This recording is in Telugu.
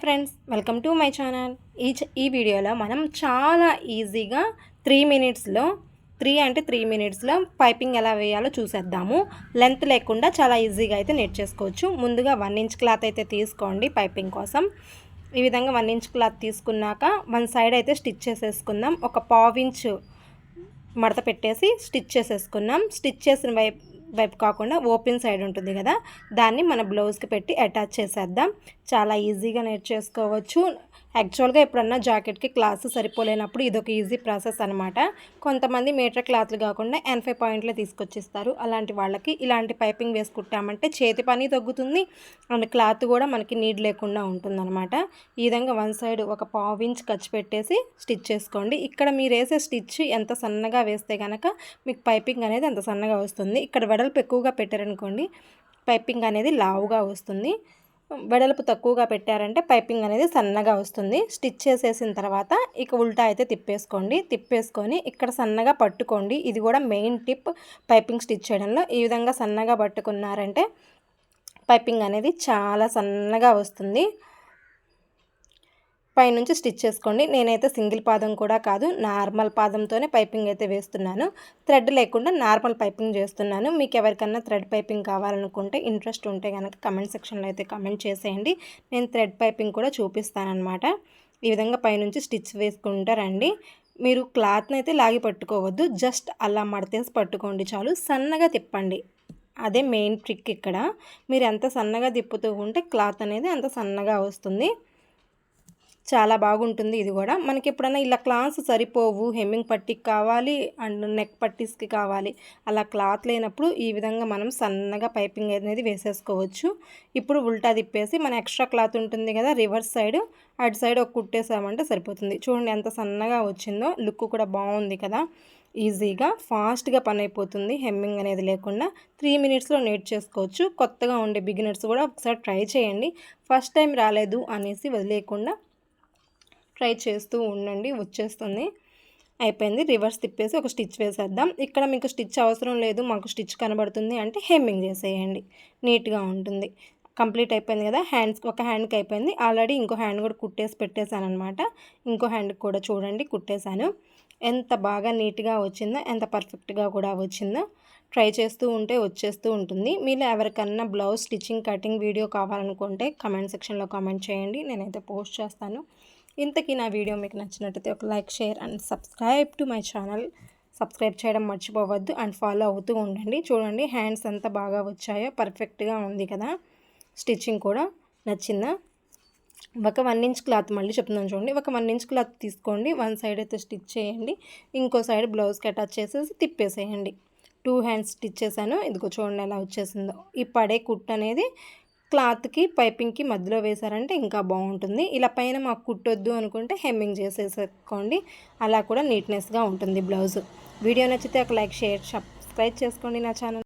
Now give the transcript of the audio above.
Friends, welcome to my channel. ఈ వీడియోలో మనం చాలా ఈజీగా 3 మినిట్స్లో 3 మినిట్స్లో పైపింగ్ ఎలా వేయాలో చూసేద్దాము. లెంత్ లేకుండా చాలా ఈజీగా అయితే నేర్చేసుకోవచ్చు. ముందుగా 1 ఇంచ్ క్లాత్ అయితే తీసుకోండి పైపింగ్ కోసం. ఈ విధంగా 1 ఇంచ్ క్లాత్ తీసుకున్నాక వన్ సైడ్ అయితే స్టిచ్ చేసేసుకుందాం. ఒక పావు ఇంచు మడత పెట్టేసి స్టిచ్ చేసేసుకున్నాం. స్టిచ్ చేసిన వైపు కాకుండా ఓపెన్ సైడ్ ఉంటుంది కదా, దాన్ని మన బ్లౌజ్కి పెట్టి అటాచ్ చేసేద్దాం. చాలా ఈజీగా నేర్చేసుకోవచ్చు. యాక్చువల్గా ఎప్పుడన్నా జాకెట్కి క్లాస్ సరిపోలేనప్పుడు ఇదొక ఈజీ ప్రాసెస్ అనమాట. కొంతమంది మీటర్ క్లాత్లు కాకుండా 85 పాయింట్లే తీసుకొచ్చిస్తారు. అలాంటి వాళ్ళకి ఇలాంటి పైపింగ్ వేసుకుంటామంటే చేతి పని తగ్గుతుంది అండ్ క్లాత్ కూడా మనకి నీడ్ లేకుండా ఉంటుందన్నమాట. ఈ విధంగా వన్ సైడ్ ఒక పావు ఇంచ్ ఖర్చు పెట్టేసి స్టిచ్ చేసుకోండి. ఇక్కడ మీరు వేసే స్టిచ్ ఎంత సన్నగా వేస్తే కనుక మీకు పైపింగ్ అనేది అంత సన్నగా వస్తుంది. ఇక్కడ వెడల్పు ఎక్కువగా పెట్టారనుకోండి పైపింగ్ అనేది లావుగా వస్తుంది. వెడల్పు తక్కువగా పెట్టారంటే పైపింగ్ అనేది సన్నగా వస్తుంది. స్టిచ్ చేసేసిన తర్వాత ఇక ఉల్టా అయితే తిప్పేసుకొని ఇక్కడ సన్నగా పట్టుకోండి. ఇది కూడా మెయిన్ టిప్ పైపింగ్ స్టిచ్ చేయడంలో. ఈ విధంగా సన్నగా పట్టుకున్నారంటే పైపింగ్ అనేది చాలా సన్నగా వస్తుంది. పైనుంచి స్టిచ్ చేసుకోండి. నేనైతే సింగిల్ పాదం కూడా కాదు, నార్మల్ పాదంతోనే పైపింగ్ అయితే వేస్తున్నాను. థ్రెడ్ లేకుండా నార్మల్ పైపింగ్ చేస్తున్నాను. మీకు ఎవరికన్నా థ్రెడ్ పైపింగ్ కావాలనుకుంటే ఇంట్రెస్ట్ ఉంటే కనుక కమెంట్ సెక్షన్లో అయితే కమెంట్ చేసేయండి. నేను థ్రెడ్ పైపింగ్ కూడా చూపిస్తానన్నమాట. ఈ విధంగా పైనుంచి స్టిచ్ వేసుకుంటారండి. మీరు క్లాత్ని అయితే లాగి పట్టుకోవద్దు, జస్ట్ అలా మడతేసి పట్టుకోండి చాలు. సన్నగా తిప్పండి, అదే మెయిన్ ట్రిక్ ఇక్కడ. మీరు ఎంత సన్నగా తిప్పుతూ ఉంటే క్లాత్ అనేది అంత సన్నగా వస్తుంది. చాలా బాగుంటుంది. ఇది కూడా మనకి ఎప్పుడైనా ఇలా క్లాత్స్ సరిపోవు, హెమ్మింగ్ పట్టీకి కావాలి అండ్ నెక్ పట్టీస్కి కావాలి, అలా క్లాత్ లేనప్పుడు ఈ విధంగా మనం సన్నగా పైపింగ్ అనేది వేసేసుకోవచ్చు. ఇప్పుడు ఉల్టా తిప్పేసి మన ఎక్స్ట్రా క్లాత్ ఉంటుంది కదా రివర్స్ సైడ్, అటు సైడ్ ఒక కుట్టేసామంటే సరిపోతుంది. చూడండి ఎంత సన్నగా వచ్చిందో, లుక్ కూడా బాగుంది కదా. ఈజీగా ఫాస్ట్గా పని అయిపోతుంది హెమ్మింగ్ అనేది లేకుండా. 3 మినిట్స్లో నేర్చేసుకోవచ్చు. కొత్తగా ఉండే బిగినర్స్ కూడా ఒకసారి ట్రై చేయండి. ఫస్ట్ టైం రాలేదు అనేసి వదిలేయకుండా ట్రై చేస్తూ ఉండండి, వచ్చేస్తుంది. అయిపోయింది. రివర్స్ తిప్పేసి ఒక స్టిచ్ వేసేద్దాం. ఇక్కడ మీకు స్టిచ్ అవసరం లేదు, మాకు స్టిచ్ కనబడుతుంది అంటే హెమ్మింగ్ చేసేయండి, నీట్గా ఉంటుంది. కంప్లీట్ అయిపోయింది కదా. ఒక హ్యాండ్కి అయిపోయింది. ఆల్రెడీ ఇంకో హ్యాండ్ కూడా కుట్టేసి పెట్టేశాను అనమాట. ఇంకో హ్యాండ్కి కూడా చూడండి కుట్టేశాను. ఎంత బాగా నీట్గా వచ్చిందో, ఎంత పర్ఫెక్ట్గా కూడా వచ్చిందో. ట్రై చేస్తూ ఉంటే వచ్చేస్తూ ఉంటుంది. మీరు ఎవరికన్నా బ్లౌజ్ స్టిచ్చింగ్ కటింగ్ వీడియో కావాలనుకుంటే కమెంట్ సెక్షన్లో కామెంట్ చేయండి, నేనైతే పోస్ట్ చేస్తాను. ఇంతకీ నా వీడియో మీకు నచ్చినట్టయితే ఒక like, share and subscribe to my channel. Subscribe చేయడం మర్చిపోవద్దు అండ్ ఫాలో అవుతూ ఉండండి. చూడండి హ్యాండ్స్ ఎంత బాగా వచ్చాయో, పర్ఫెక్ట్గా ఉంది కదా. స్టిచ్చింగ్ కూడా నచ్చిందా? ఒక 1 ఇంచ్ క్లాత్, మళ్ళీ చెప్తున్నాను చూడండి, ఒక 1 ఇంచ్ క్లాత్ తీసుకోండి. వన్ సైడ్ అయితే స్టిచ్ చేయండి, ఇంకో సైడ్ బ్లౌజ్కి అటాచ్ చేసేసి తిప్పేసేయండి. 2 హ్యాండ్స్ స్టిచ్ చేశాను. ఇదిగో చూడండి ఎలా వచ్చేసిందో. ఈ పడే కుట్ అనేది క్లాత్కి పైపింగ్కి మధ్యలో వేశారంటే ఇంకా బాగుంటుంది. ఇలా పైన మాకు కుట్టొద్దు అనుకుంటే హెమ్మింగ్ చేసేసుకోండి, అలా కూడా నీట్నెస్గా ఉంటుంది బ్లౌజ్. వీడియో నచ్చితే ఒక లైక్, షేర్, సబ్స్క్రైబ్ చేసుకోండి నా ఛానల్.